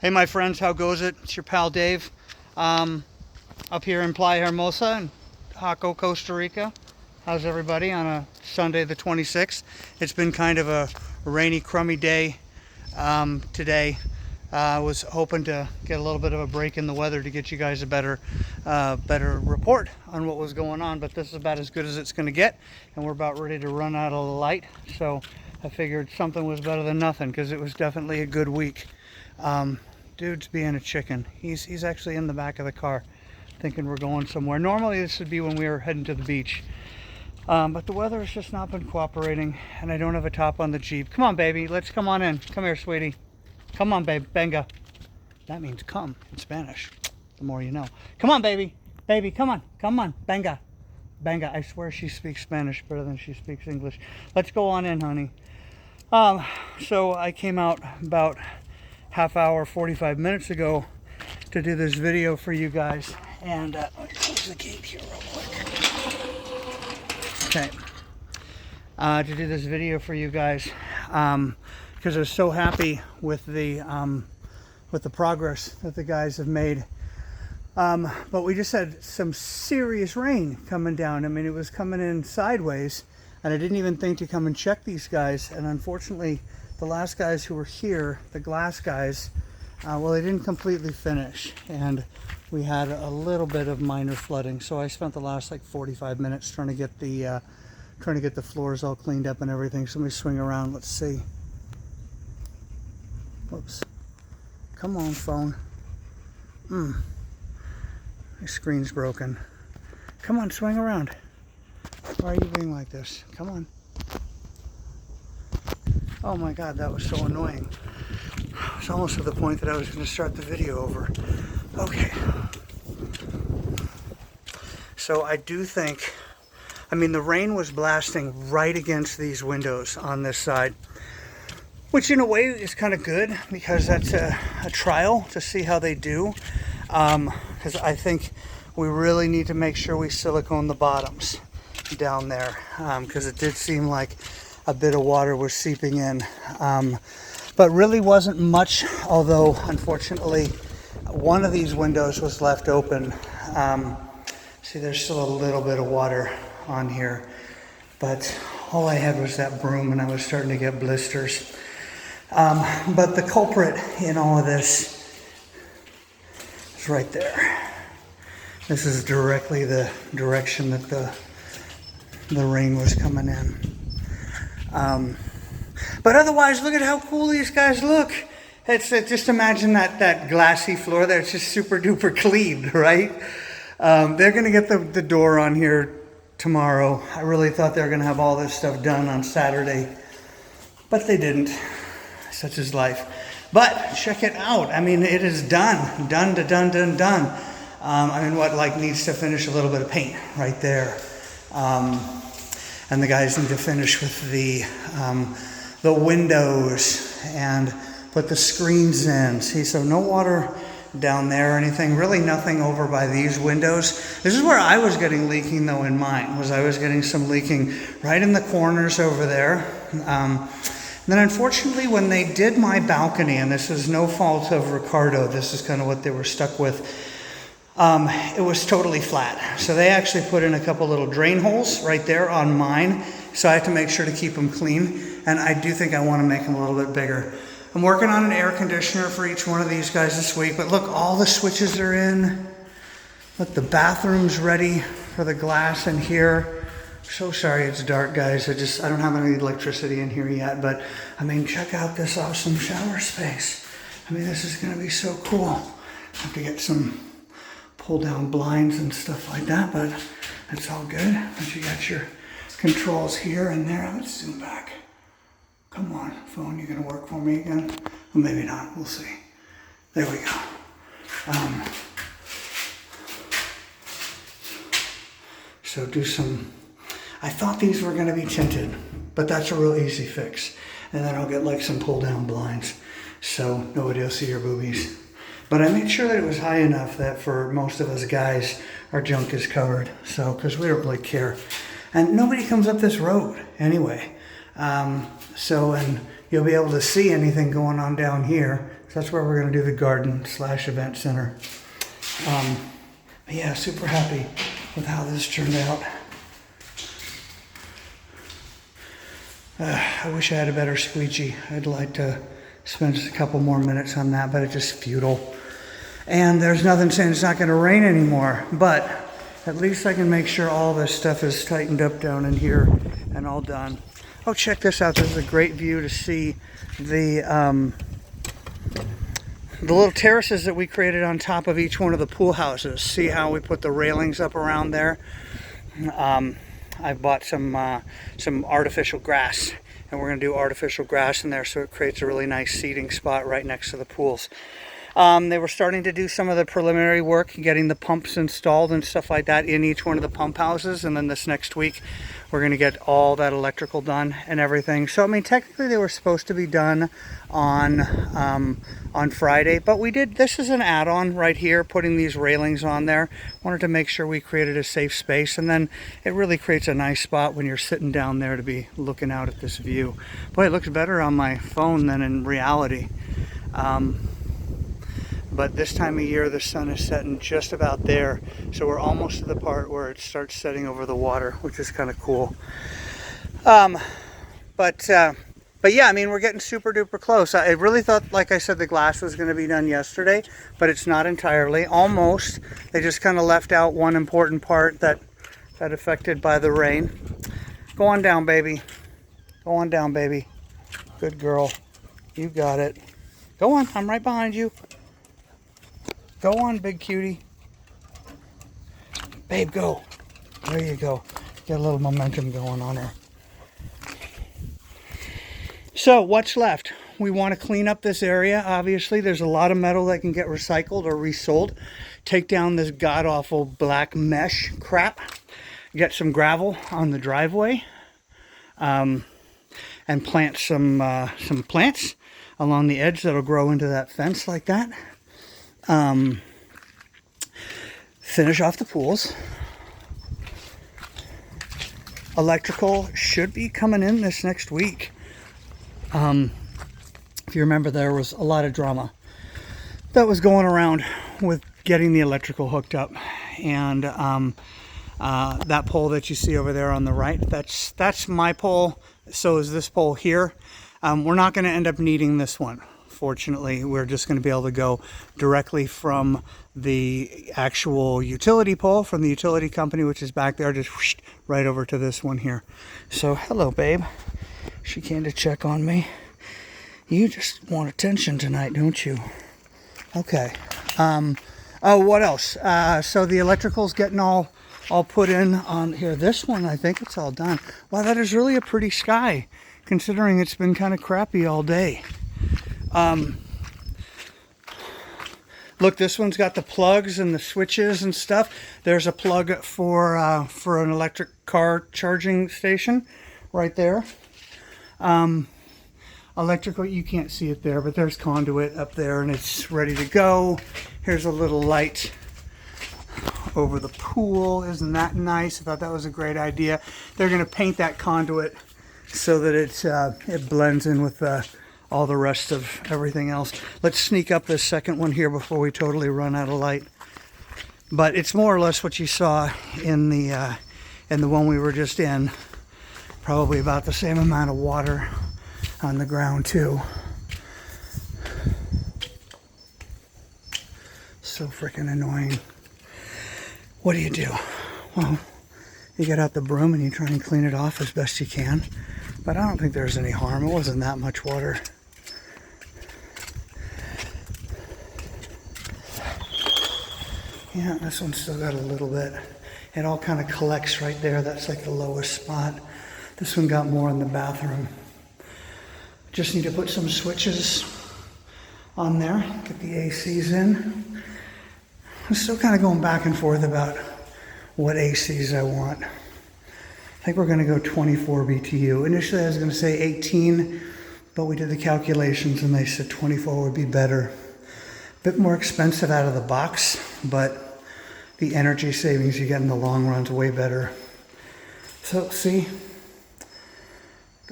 Hey my friends, how goes it? It's your pal Dave, up here in Playa Hermosa in Jaco, Costa Rica. How's everybody on a Sunday the 26th? It's been kind of a rainy, crummy day today. I was hoping to get a little bit of a break in the weather to get you guys a better report on what was going on, but this is about as good as it's going to get, and we're about ready to run out of the light, so I figured something was better than nothing, because it was definitely a good week. Dude's being a chicken. He's actually in the back of the car thinking we're going somewhere. Normally this would be when we were heading to the beach, but the weather has just not been cooperating, and I don't have a top on the Jeep. Come on, baby, let's come on in. Come here, sweetie. Come on, babe. Venga. That means come in Spanish. The more you know. Come on, baby. Baby, come on. Come on. Venga. Venga. I swear she speaks Spanish better than she speaks English. Let's go on in, honey. So I came out about half hour, 45 minutes ago to do this video for you guys. And let me close the gate here real quick. Okay. To do this video for you guys. Because I was so happy with the progress that the guys have made. But we just had some serious rain coming down. I mean, it was coming in sideways, and I didn't even think to come and check these guys. And unfortunately, the last guys who were here, the glass guys, well, they didn't completely finish, and we had a little bit of minor flooding. So I spent the last like 45 minutes trying to get the floors all cleaned up and everything. So let me swing around. Let's see. Whoops. Come on, phone. My screen's broken. Come on, swing around. Why are you being like this? Come on. Oh my God, that was so annoying. It's almost to the point that I was going to start the video over. Okay. So I do think, I mean, the rain was blasting right against these windows on this side. Which in a way is kind of good, because that's a trial to see how they do. Because I think we really need to make sure we silicone the bottoms down there. Because it did seem like a bit of water was seeping in. But really wasn't much, although unfortunately one of these windows was left open. See, there's still a little bit of water on here. But all I had was that broom, and I was starting to get blisters. But the culprit in all of this is right there. This is directly the direction that the rain was coming in. But otherwise, look at how cool these guys look. It's just imagine that glassy floor there. It's just super duper clean, right? They're going to get the door on here tomorrow. I really thought they were going to have all this stuff done on Saturday, but they didn't. Such is life. But check it out. I mean, it is done. Done. I mean, what needs to finish a little bit of paint right there. And the guys need to finish with the windows and put the screens in. See, so no water down there or anything. Really nothing over by these windows. This is where I was getting leaking though in mine. I was getting some leaking right in the corners over there. Then unfortunately when they did my balcony, and this is no fault of Ricardo, this is kind of what they were stuck with, it was totally flat. So they actually put in a couple little drain holes right there on mine, so I have to make sure to keep them clean, and I do think I want to make them a little bit bigger. I'm working on an air conditioner for each one of these guys this week, but look, all the switches are in. Look, the bathroom's ready for the glass in here. So sorry it's dark, guys. I don't have any electricity in here yet, but I mean, check out this awesome shower space. I mean, this is going to be so cool. I have to get some pull down blinds and stuff like that, but it's all good. But you got your controls here and there. Let's zoom back. Come on, phone, you going to work for me again? Well, maybe not. We'll see. There we go. So do some... I thought these were going to be tinted, but that's a real easy fix. And then I'll get like some pull down blinds so nobody will see your boobies. But I made sure that it was high enough that for most of us guys, our junk is covered. So, because we don't really care. And nobody comes up this road anyway. And you'll be able to see anything going on down here. That's where we're going to do the garden/event center. But yeah, super happy with how this turned out. I wish I had a better squeegee. I'd like to spend just a couple more minutes on that, but it's just futile. And there's nothing saying it's not going to rain anymore, but at least I can make sure all this stuff is tightened up down in here and all done. Oh, check this out. This is a great view to see the little terraces that we created on top of each one of the pool houses. See how we put the railings up around there? I bought some artificial grass, and we're going to do artificial grass in there so it creates a really nice seating spot right next to the pools. They were starting to do some of the preliminary work, getting the pumps installed and stuff like that in each one of the pump houses. And then this next week, we're going to get all that electrical done and everything. So, I mean, technically they were supposed to be done on Friday, but we did. This is an add-on right here, putting these railings on there. Wanted to make sure we created a safe space, and then it really creates a nice spot when you're sitting down there to be looking out at this view. Boy, it looks better on my phone than in reality. But this time of year, the sun is setting just about there. So we're almost to the part where it starts setting over the water, which is kind of cool. But yeah, I mean, we're getting super duper close. I really thought, like I said, the glass was going to be done yesterday, but it's not entirely. Almost. They just kind of left out one important part that affected by the rain. Go on down, baby. Go on down, baby. Good girl. You got it. Go on. I'm right behind you. Go on, big cutie. Babe, go. There you go. Get a little momentum going on her. So, what's left? We want to clean up this area. Obviously, there's a lot of metal that can get recycled or resold. Take down this god-awful black mesh crap. Get some gravel on the driveway. And plant some plants along the edge that'll grow into that fence like that. Finish off the pools. Electrical should be coming in this next week. If you remember, there was a lot of drama that was going around with getting the electrical hooked up, and that pole that you see over there on the right, that's my pole. So is this pole here. We're not going to end up needing this one. Fortunately, we're just going to be able to go directly from the actual utility pole from the utility company, which is back there, just whoosh, right over to this one here. So, hello, babe. She came to check on me. You just want attention tonight, don't you? Okay. Oh, what else? So the electrical's getting all put in on here. This one, I think it's all done. Wow, that is really a pretty sky, considering it's been kind of crappy all day. Look, this one's got the plugs and the switches and stuff. There's a plug for an electric car charging station right there. Electrical, you can't see it there, but there's conduit up there and it's ready to go. Here's a little light over the pool. Isn't that nice? I thought that was a great idea. They're going to paint that conduit so that it blends in with all the rest of everything else. Let's sneak up this second one here before we totally run out of light. But it's more or less what you saw in the one we were just in. Probably about the same amount of water on the ground too. So freaking annoying. What do you do? Well, you get out the broom and you try and clean it off as best you can. But I don't think there's any harm. It wasn't that much water. Yeah, this one's still got a little bit. It all kind of collects right there. That's like the lowest spot. This one got more in the bathroom. Just need to put some switches on there. Get the ACs in. I'm still kind of going back and forth about what ACs I want. I think we're going to go 24 BTU. Initially I was going to say 18, but we did the calculations and they said 24 would be better. A bit more expensive out of the box, but the energy savings you get in the long run is way better. So see,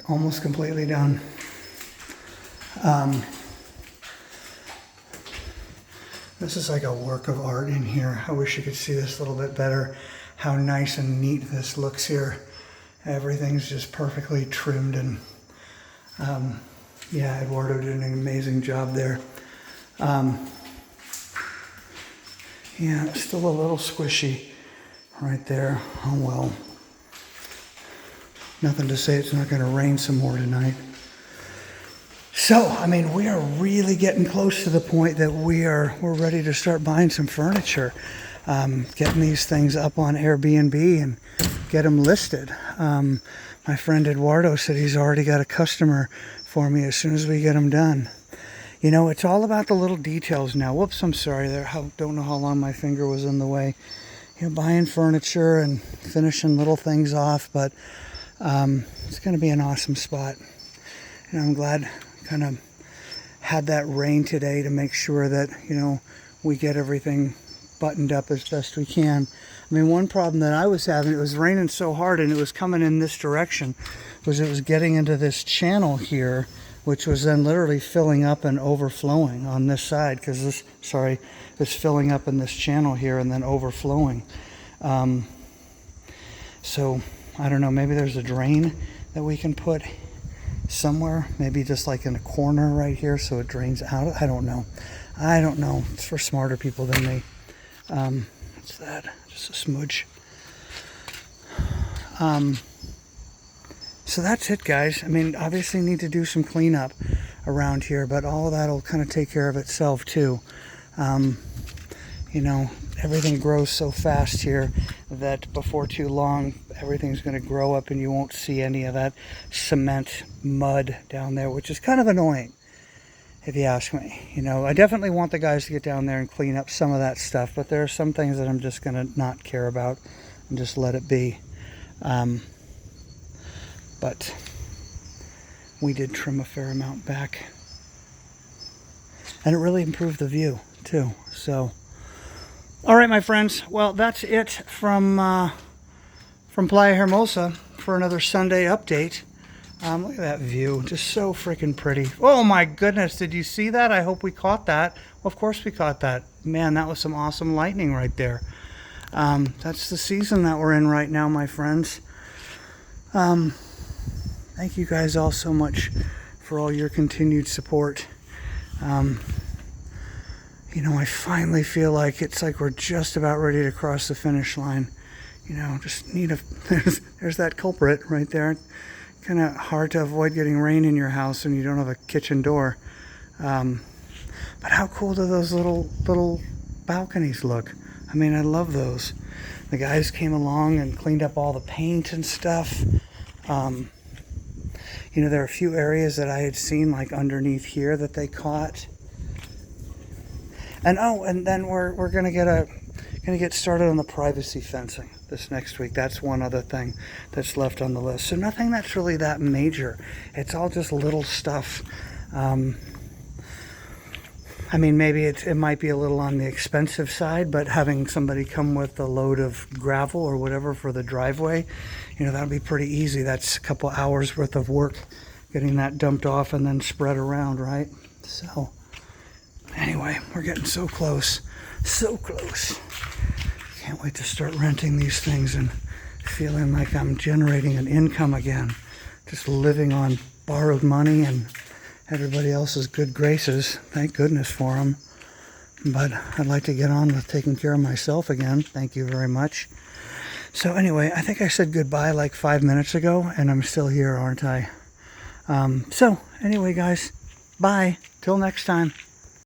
almost completely done. This is like a work of art in here. I wish you could see this a little bit better. How nice and neat this looks here. Everything's just perfectly trimmed, and yeah, Eduardo did an amazing job there. Yeah, it's still a little squishy right there. Oh well. Nothing to say it's not going to rain some more tonight. So, I mean, we are really getting close to the point that we're ready to start buying some furniture, getting these things up on Airbnb and get them listed. My friend Eduardo said he's already got a customer for me as soon as we get them done. You know, it's all about the little details now. Whoops, I'm sorry there. I don't know how long my finger was in the way. You know, buying furniture and finishing little things off, but it's going to be an awesome spot. And I'm glad kind of had that rain today to make sure that, you know, we get everything buttoned up as best we can. I mean, one problem that I was having, it was raining so hard and it was coming in this direction, was it was getting into this channel here, which was then literally filling up and overflowing on this side, because this, sorry, is filling up in this channel here and then overflowing. So I don't know, maybe there's a drain that we can put somewhere, maybe just like in a corner right here so it drains out. I don't know. It's for smarter people than me. What's that? Just a smudge. So that's it, guys. I mean, obviously need to do some cleanup around here, but all of that will kind of take care of itself too. You know, everything grows so fast here that before too long everything's going to grow up and you won't see any of that cement mud down there, which is kind of annoying if you ask me. You know, I definitely want the guys to get down there and clean up some of that stuff, but there are some things that I'm just going to not care about and just let it be. But we did trim a fair amount back, and it really improved the view too. So all right, my friends. Well, that's it from Playa Hermosa for another Sunday update. Look at that view. Just so freaking pretty. Oh, my goodness. Did you see that? I hope we caught that. Well, of course we caught that. Man, that was some awesome lightning right there. That's the season that we're in right now, my friends. Thank you guys all so much for all your continued support. You know, I finally feel like it's like we're just about ready to cross the finish line. You know, just need a, there's that culprit right there. Kind of hard to avoid getting rain in your house when you don't have a kitchen door. But how cool do those little balconies look? I mean, I love those. The guys came along and cleaned up all the paint and stuff. You know, there are a few areas that I had seen like underneath here that they caught. And oh, and then we're gonna get started on the privacy fencing this next week. That's one other thing that's left on the list. So nothing that's really that major. It's all just little stuff. I mean, maybe it might be a little on the expensive side, but having somebody come with a load of gravel or whatever for the driveway, you know, that'll be pretty easy. That's a couple hours worth of work getting that dumped off and then spread around, right? So anyway, we're getting so close. So close. Can't wait to start renting these things and feeling like I'm generating an income again. Just living on borrowed money and everybody else's good graces. Thank goodness for them. But I'd like to get on with taking care of myself again. Thank you very much. So anyway, I think I said goodbye like 5 minutes ago, and I'm still here, aren't I? So anyway, guys, bye. Till next time.